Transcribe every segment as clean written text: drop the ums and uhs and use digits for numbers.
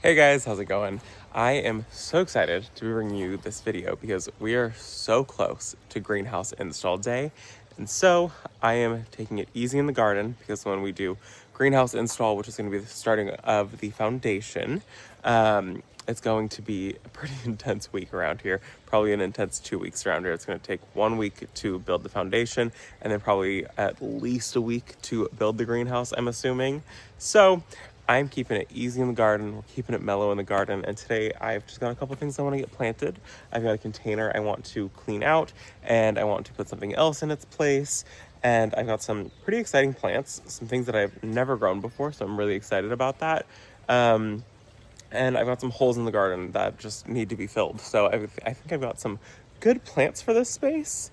Hey guys, how's it going? I am so excited to be bringing you this video because we are so close to greenhouse install day. And so I am taking it easy in the garden because when we do greenhouse install, which is going to be the starting of the foundation, it's going to be a pretty intense week around here, probably an intense 2 weeks around here. It's going to take 1 week to build the foundation and then probably at least a week to build the greenhouse, I'm assuming. So I'm keeping it easy in the garden. We're keeping it mellow in the garden. And today I've just got a couple things I want to get planted. I've got a container I want to clean out and I want to put something else in its place. And I've got some pretty exciting plants, some things that I've never grown before. So I'm really excited about that. And I've got some holes in the garden that just need to be filled. So I think I've got some good plants for this space.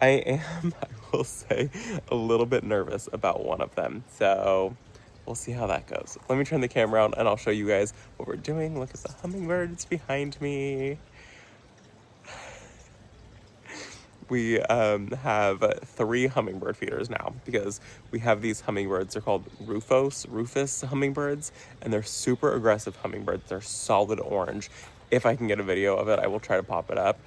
I will say, a little bit nervous about one of them. So we'll see how that goes. Let me turn the camera on and I'll show you guys what we're doing. Look at the hummingbirds behind me. We have 3 hummingbird feeders now because we have these hummingbirds. They're called Rufus hummingbirds, and they're super aggressive hummingbirds. They're solid orange. If I can get a video of it, I will try to pop it up.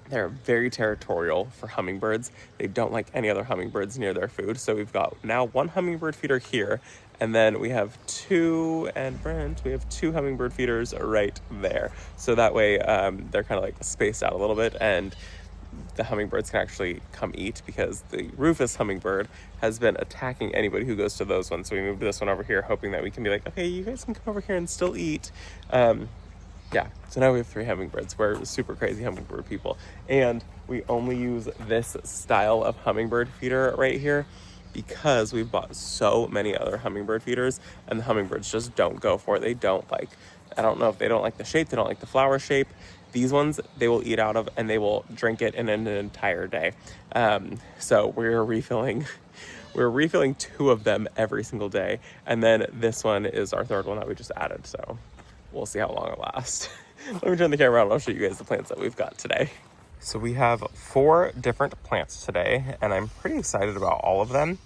They're very territorial for hummingbirds. They don't like any other hummingbirds near their food. So we've got now 1 hummingbird feeder here, and then we have 2, and Brent, we have 2 hummingbird feeders right there. So that way they're kind of like spaced out a little bit, and the hummingbirds can actually come eat because the Rufus hummingbird has been attacking anybody who goes to those ones. So we moved this one over here hoping that we can be like, okay, you guys can come over here and still eat. Yeah, so now we have 3 hummingbirds. We're super crazy hummingbird people. And we only use this style of hummingbird feeder right here because we've bought so many other hummingbird feeders and the hummingbirds just don't go for it. They don't like, I don't know if they don't like the shape, they don't like the flower shape. These ones, they will eat out of and they will drink it in an entire day. So we're refilling 2 of them every single day. And then this one is our 3rd one that we just added, so we'll see how long it lasts. Let me turn the camera on and I'll show you guys the plants that we've got today. So we have 4 different plants today, and I'm pretty excited about all of them.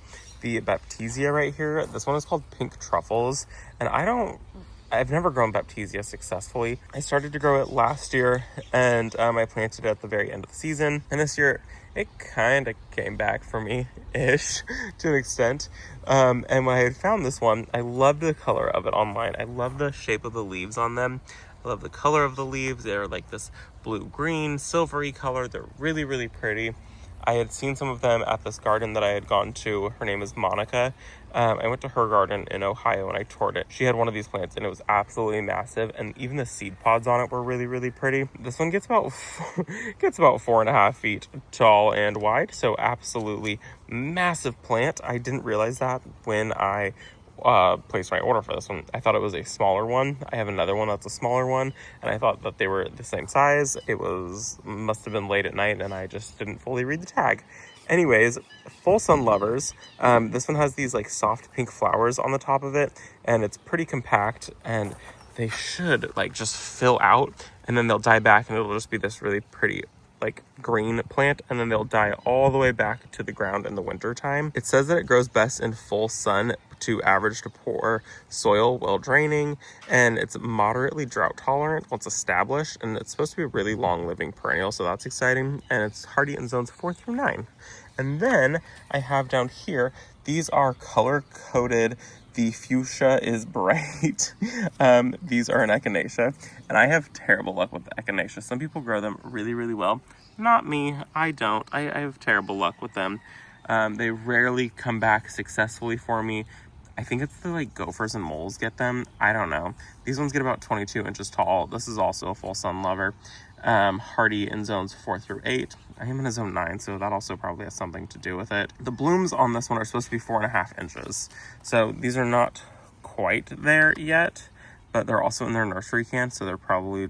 The Baptisia right here, this one is called Pink Truffles, and I've never grown Baptisia successfully. I started to grow it last year, and I planted it at the very end of the season, and this year it kind of came back for me-ish to an extent. And when I had found this one, I loved the color of it online. I love the shape of the leaves on them. I love the color of the leaves. They're like this blue-green, silvery color. They're really, really pretty. I had seen some of them at this garden that I had gone to. Her name is Monica. I went to her garden in Ohio and I toured it. She had one of these plants and it was absolutely massive, and even the seed pods on it were really, really pretty. This one gets about 4.5 feet tall and wide, so absolutely massive plant. I didn't realize that when I placed my order for this one. I thought it was a smaller one. I have another one that's a smaller one, and I thought that they were the same size. Must have been late at night and I just didn't fully read the tag. Anyways, full sun lovers. This one has these like soft pink flowers on the top of it, and it's pretty compact, and they should like just fill out and then they'll die back and it'll just be this really pretty like green plant, and then they'll die all the way back to the ground in the winter time. It says that it grows best in full sun to average to poor soil while draining, and it's moderately drought tolerant once established, and it's supposed to be a really long living perennial, so that's exciting, and it's hardy in zones 4 through 9. And then I have down here, these are color coded. The fuchsia is bright. These are an echinacea, and I have terrible luck with the echinacea. Some people grow them really, really well. Not me. I don't. I have terrible luck with them. They rarely come back successfully for me. I think it's the like gophers and moles get them. I don't know. These ones get about 22 inches tall. This is also a full sun lover. Hardy in zones 4 through 8. I am in a zone 9, so that also probably has something to do with it. The blooms on this one are supposed to be 4.5 inches. So these are not quite there yet, but they're also in their nursery can, so they're probably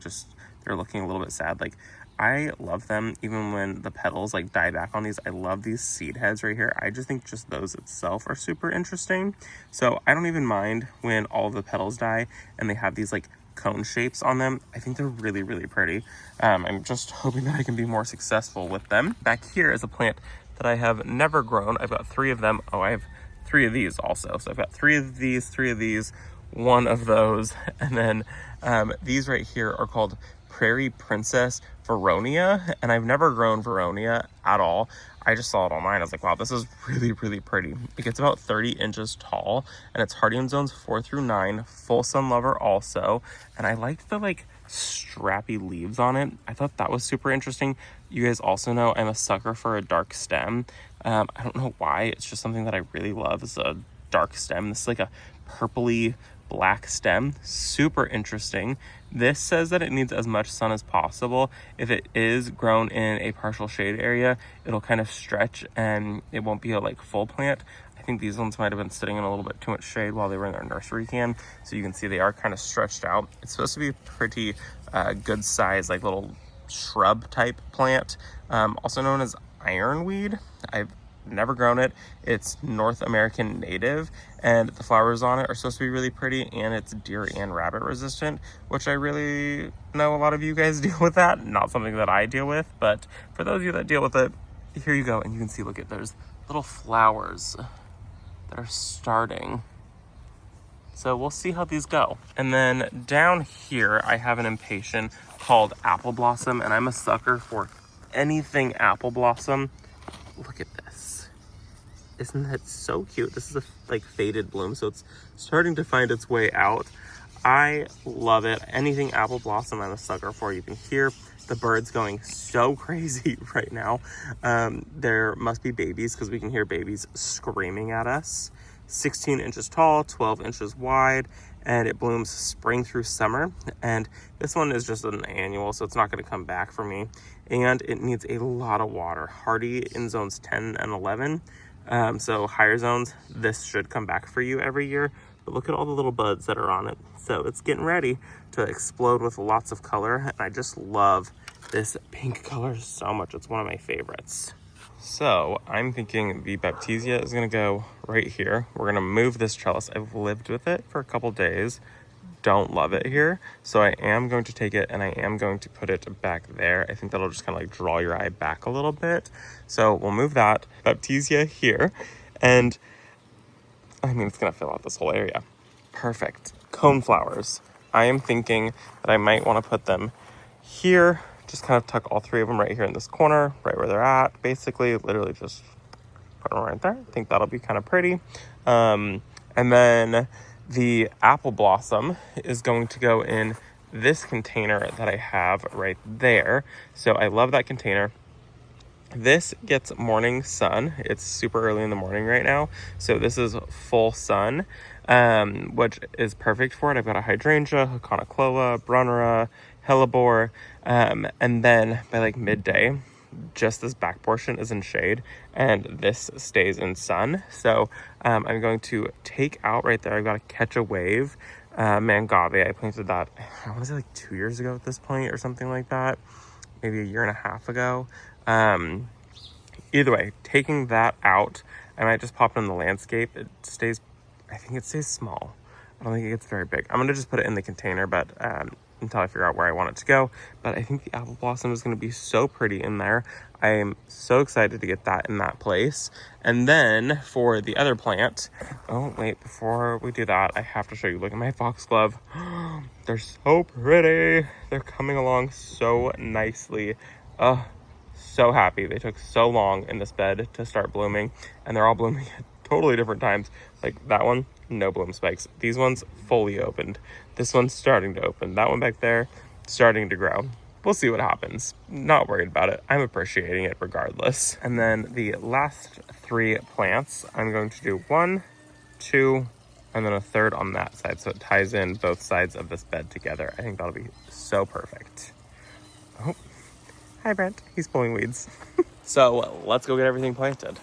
they're looking a little bit sad. Like, I love them even when the petals like die back on these. I love these seed heads right here. I just think just those itself are super interesting. So I don't even mind when all of the petals die and they have these like cone shapes on them. I think they're really, really pretty. I'm just hoping that I can be more successful with them. Back here is a plant that I have never grown. I've got 3 of them. Oh, I have 3 of these also. So I've got 3 of these, one of those. And then these right here are called Prairie Princess Veronia, and I've never grown Veronia at all. I just saw it online. I was like, wow, this is really, really pretty. It gets about 30 inches tall, and it's hardy in zones 4 through 9, full sun lover also. And I like the like strappy leaves on it. I thought that was super interesting. You guys also know I'm a sucker for a dark stem. I don't know why. It's just something that I really love is a dark stem. This is like a purpley black stem, super interesting. This says that it needs as much sun as possible. If it is grown in a partial shade area, it'll kind of stretch and it won't be a like full plant. I think these ones might have been sitting in a little bit too much shade while they were in their nursery can, so you can see they are kind of stretched out. It's supposed to be pretty good size, like little shrub type plant, also known as ironweed. I've never grown it. It's North American native, and the flowers on it are supposed to be really pretty, and it's deer and rabbit resistant, which I really know a lot of you guys deal with that. Not something that I deal with, but for those of you that deal with it, here you go. And you can see, look at, there's little flowers that are starting. So we'll see how these go. And then down here, I have an impatient called Apple Blossom, and I'm a sucker for anything Apple Blossom. Look at this. Isn't that so cute? This is a like faded bloom, so it's starting to find its way out. I love it. Anything Apple Blossom, I'm a sucker for. You can hear the birds going so crazy right now. There must be babies because we can hear babies screaming at us. 16 inches tall, 12 inches wide, and it blooms spring through summer. And this one is just an annual, so it's not going to come back for me. And it needs a lot of water. Hardy in zones 10 and 11. So higher zones, this should come back for you every year. But look at all the little buds that are on it. So it's getting ready to explode with lots of color. And I just love this pink color so much. It's one of my favorites. So I'm thinking the Baptisia is going to go right here. We're going to move this trellis. I've lived with it for a couple days. Don't love it here. So I am going to take it and I am going to put it back there. I think that'll just kind of like draw your eye back a little bit. So we'll move that Baptisia here. And I mean, it's going to fill out this whole area. Perfect. Cone flowers. I am thinking that I might want to put them here. Just kind of tuck all three of them right here in this corner, right where they're at. Basically, literally just put them right there. I think that'll be kind of pretty. And then the apple blossom is going to go in this container that I have right there. So I love that container. This gets morning sun. It's super early in the morning right now. So this is full sun, which is perfect for it. I've got a hydrangea, Haconocloa, Brunnera, hellebore, and then by like midday, just this back portion is in shade and this stays in sun. So I'm going to take out right there. I've got to catch a wave. Mangave, I planted that, I want to say like 2 years ago at this point or something like that. Maybe a year and a half ago. Either way, taking that out, I might just pop it in the landscape. It stays, I think it stays small. I don't think it gets very big. I'm going to just put it in the container, but until I figure out where I want it to go. But I think the apple blossom is going to be so pretty in there. I am so excited to get that in that place. And then for the other plant, oh wait, before we do that, I have to show you. Look at my foxglove. They're so pretty. They're coming along so nicely. So happy. They took so long in this bed to start blooming, and they're all blooming at totally different times. Like that one, no bloom spikes. These ones fully opened. This one's starting to open. That one back there, starting to grow. We'll see what happens. Not worried about it. I'm appreciating it regardless. And then the last three plants, I'm going to do 1, 2, and then a third on that side. So it ties in both sides of this bed together. I think that'll be so perfect. Oh, hi Brent. He's pulling weeds. So let's go get everything planted.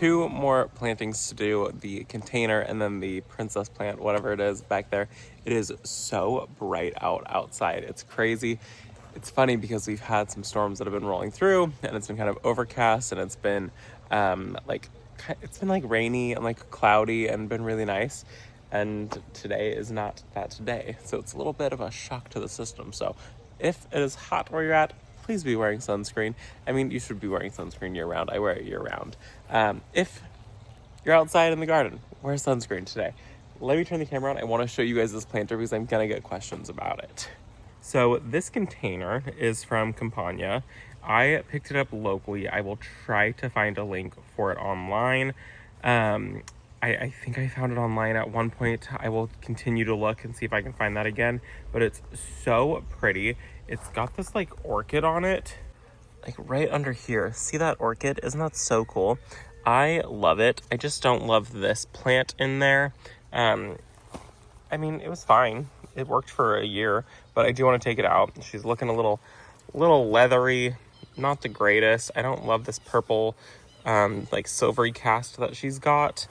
2 more plantings to do, the container and then the princess plant, whatever it is back there. It is so bright outside. It's crazy. It's funny because we've had some storms that have been rolling through, and it's been kind of overcast, and it's been like rainy and like cloudy and been really nice. And today is not that day. So it's a little bit of a shock to the system. So if it is hot where you're at, please be wearing sunscreen. I mean, you should be wearing sunscreen year round. I wear it year round. If you're outside in the garden, wear sunscreen today. Let me turn the camera on. I want to show you guys this planter because I'm going to get questions about it. So this container is from Campania. I picked it up locally. I will try to find a link for it online. I think I found it online at one point. I will continue to look and see if I can find that again. But it's so pretty. It's got this like orchid on it, like right under here. See that orchid? Isn't that so cool? I love it. I just don't love this plant in there. I mean, it was fine. It worked for a year, but I do want to take it out. She's looking a little leathery, not the greatest. I don't love this purple, like silvery cast that she's got.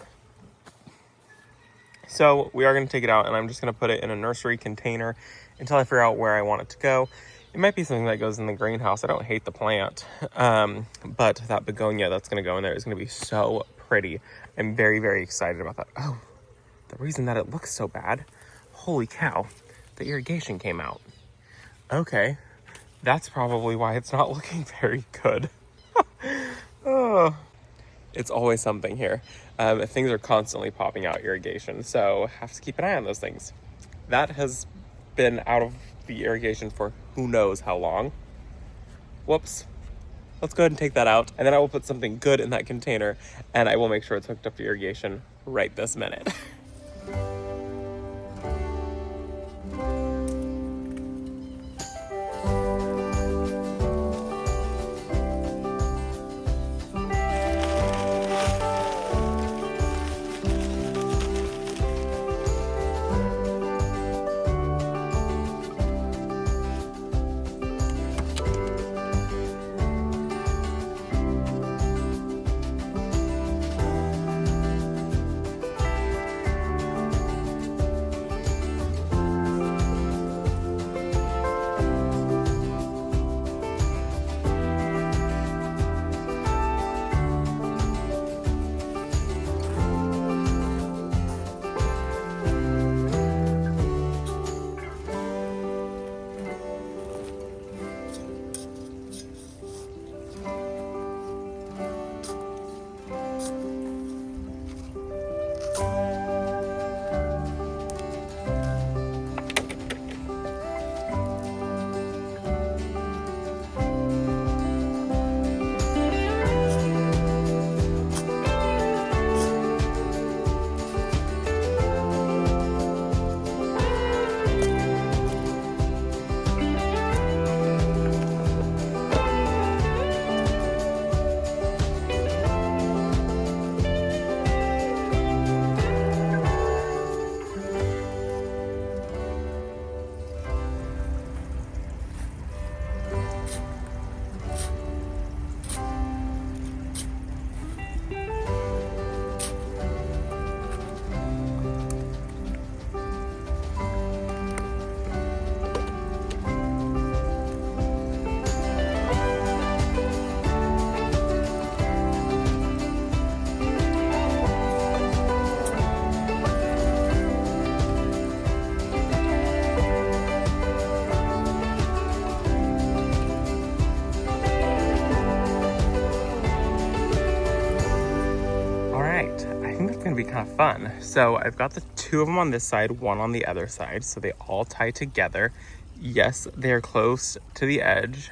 So we are going to take it out, and I'm just going to put it in a nursery container until I figure out where I want it to go. It might be something that goes in the greenhouse. I don't hate the plant, but that begonia that's going to go in there is going to be so pretty. I'm very, very excited about that. Oh, the reason that it looks so bad, holy cow, the irrigation came out. Okay, that's probably why it's not looking very good. Oh. It's always something here. Things are constantly popping out irrigation, so have to keep an eye on those things. That has been out of the irrigation for who knows how long. Whoops. Let's go ahead and take that out, and then I will put something good in that container, and I will make sure it's hooked up to irrigation right this minute. Gonna be kind of fun. So I've got the 2 of them on this side, 1 on the other side, so they all tie together. Yes, they're close to the edge.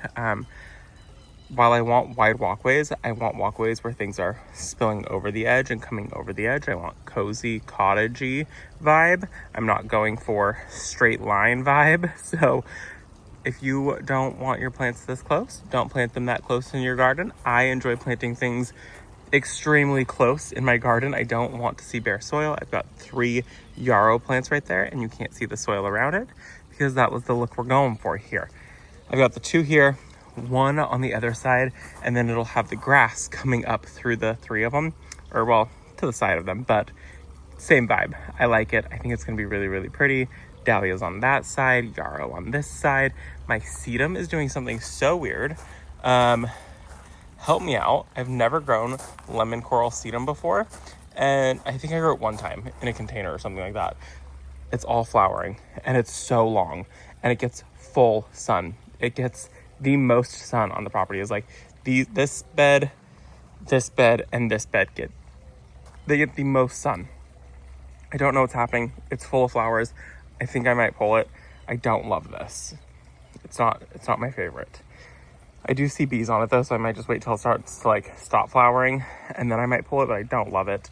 While I want wide walkways, I want walkways where things are spilling over the edge and coming over the edge. I want cozy, cottagey vibe. I'm not going for straight line vibe. So if you don't want your plants this close, don't plant them that close in your garden. I enjoy planting things extremely close in my garden. I don't want to see bare soil. I've got 3 yarrow plants right there, and you can't see the soil around it because that was the look we're going for here. I've got the 2 here, 1 on the other side, and then it'll have the grass coming up through the 3 of them. or well, to the side of them, but same vibe. I like it. I think it's gonna be really, really pretty. Dahlias on that side, yarrow on this side. My sedum is doing something so weird. Help me out. I've never grown lemon coral sedum before, and I think I grew it one time in a container or something like that. It's all flowering, and it's so long, and it gets full sun. It gets the most sun on the property. Is like this bed, and this bed get the most sun. I don't know what's happening. It's full of flowers. I think I might pull it. I don't love this. It's not my favorite. I do see bees on it though, so I might just wait till it starts to like stop flowering, and then I might pull it, but I don't love it.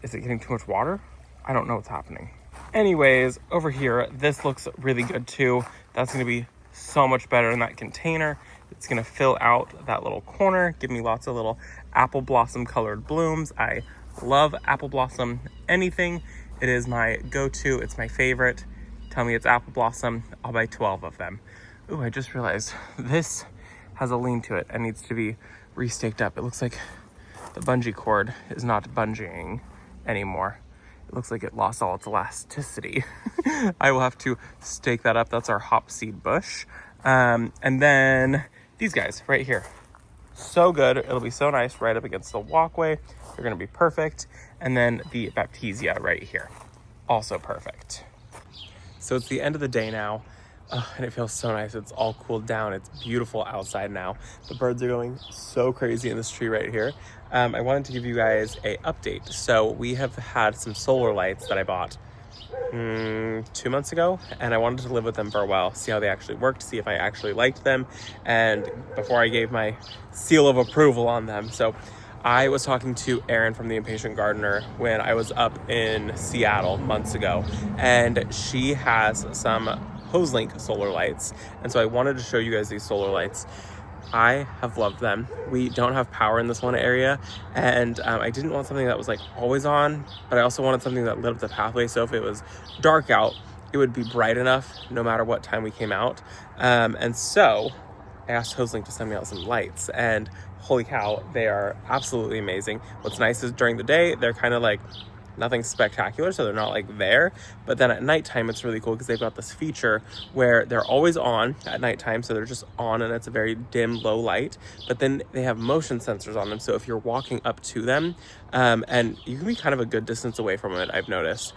Is it getting too much water? I don't know what's happening. Anyways, over here, this looks really good too. That's gonna be so much better in that container. It's gonna fill out that little corner, give me lots of little apple blossom colored blooms. I love apple blossom anything. It is my go-to, it's my favorite. Tell me it's apple blossom, I'll buy 12 of them. Ooh, I just realized this has a lean to it and needs to be re-staked up. It looks like the bungee cord is not bungeeing anymore. It looks like it lost all its elasticity. I will have to stake that up. That's our hop seed bush. And then these guys right here. So good. It'll be so nice right up against the walkway. They're gonna be perfect. And then the Baptisia right here. Also perfect. So it's the end of the day now. And it feels so nice. It's all cooled down. It's beautiful outside now. The birds are going so crazy in this tree right here. I wanted to give you guys a update. So we have had some solar lights that I bought 2 months ago, and I wanted to live with them for a while, see how they actually worked, see if I actually liked them, and before I gave my seal of approval on them. So I was talking to Erin from The Impatient Gardener when I was up in Seattle months ago, and she has some Hoselink solar lights, and so I wanted to show you guys these solar lights. I have loved them. We don't have power in this one area, and I didn't want something that was like always on, but I also wanted something that lit up the pathway, so if it was dark out, it would be bright enough no matter what time we came out. And so I asked Hoselink to send me out some lights, and holy cow, they are absolutely amazing. What's nice is during the day, they're kind of like nothing spectacular, so they're not like there, but then at nighttime it's really cool because they've got this feature where they're always on at nighttime, so they're just on and it's a very dim low light, but then they have motion sensors on them, so if you're walking up to them, and you can be kind of a good distance away from it, I've noticed,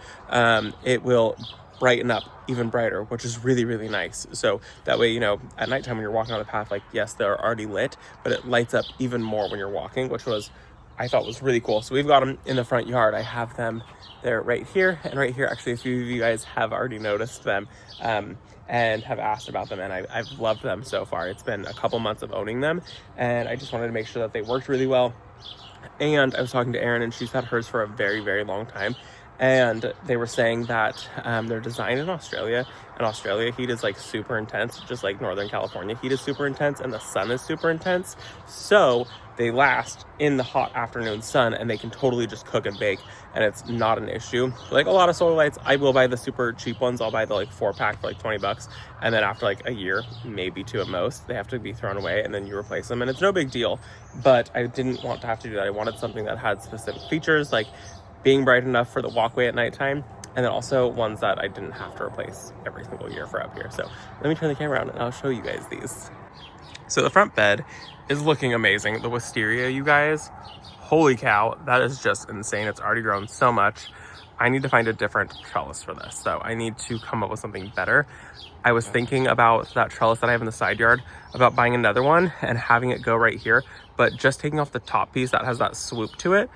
it will brighten up even brighter, which is really, really nice. So that way, you know, at nighttime when you're walking on the path, like yes, they're already lit, but it lights up even more when you're walking, which I thought was really cool. So we've got them in the front yard. I have them there right here and right here. Actually, a few of you guys have already noticed them and have asked about them, and I've loved them so far. It's been a couple months of owning them, and I just wanted to make sure that they worked really well. And I was talking to Erin, and she's had hers for a very, very long time. And they were saying that they're designed in Australia, and Australia heat is like super intense, just like Northern California heat is super intense, and the sun is super intense. So they last in the hot afternoon sun, and they can totally just cook and bake, and it's not an issue. Like a lot of solar lights, I will buy the super cheap ones. I'll buy the like 4-pack for like 20 bucks. And then after like a year, maybe 2 at most, they have to be thrown away, and then you replace them, and it's no big deal. But I didn't want to have to do that. I wanted something that had specific features, like being bright enough for the walkway at nighttime, and then also ones that I didn't have to replace every single year for up here. So let me turn the camera around and I'll show you guys these. So the front bed is looking amazing. The wisteria, you guys, holy cow, that is just insane. It's already grown so much. I need to find a different trellis for this, so I need to come up with something better. I was thinking about that trellis that I have in the side yard, about buying another one and having it go right here, but just taking off the top piece that has that swoop to it.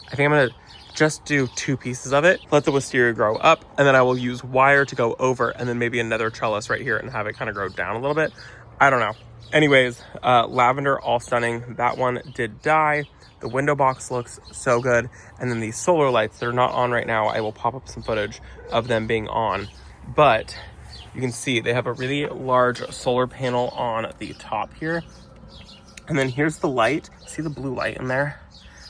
I think I'm gonna just do 2 pieces of it, let the wisteria grow up, and then I will use wire to go over, and then maybe another trellis right here and have it kind of grow down a little bit. I don't know. Anyways, lavender, all stunning. That one did die. The window box looks so good. And then these solar lights, they're not on right now. I will pop up some footage of them being on, but you can see they have a really large solar panel on the top here. And then here's the light. See the blue light in there?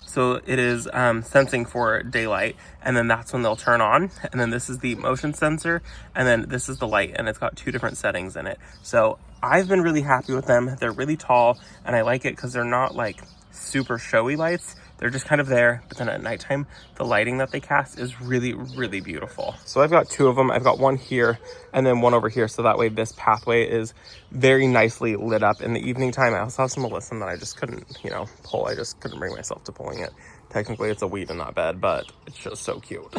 So it is sensing for daylight, and then that's when they'll turn on. And then this is the motion sensor, and then this is the light, and it's got 2 different settings in it. So I've been really happy with them. They're really tall, and I like it because they're not like super showy lights. They're just kind of there, but then at nighttime, the lighting that they cast is really, really beautiful. So I've got 2 of them. I've got one here and then one over here. So that way this pathway is very nicely lit up in the evening time. I also have some alyssum that I just couldn't, you know, pull. I just couldn't bring myself to pulling it. Technically it's a weed and not bed, but it's just so cute.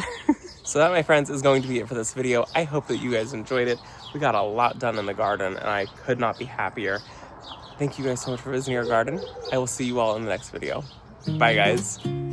So that, my friends, is going to be it for this video. I hope that you guys enjoyed it. We got a lot done in the garden and I could not be happier. Thank you guys so much for visiting our garden. I will see you all in the next video. Bye, guys.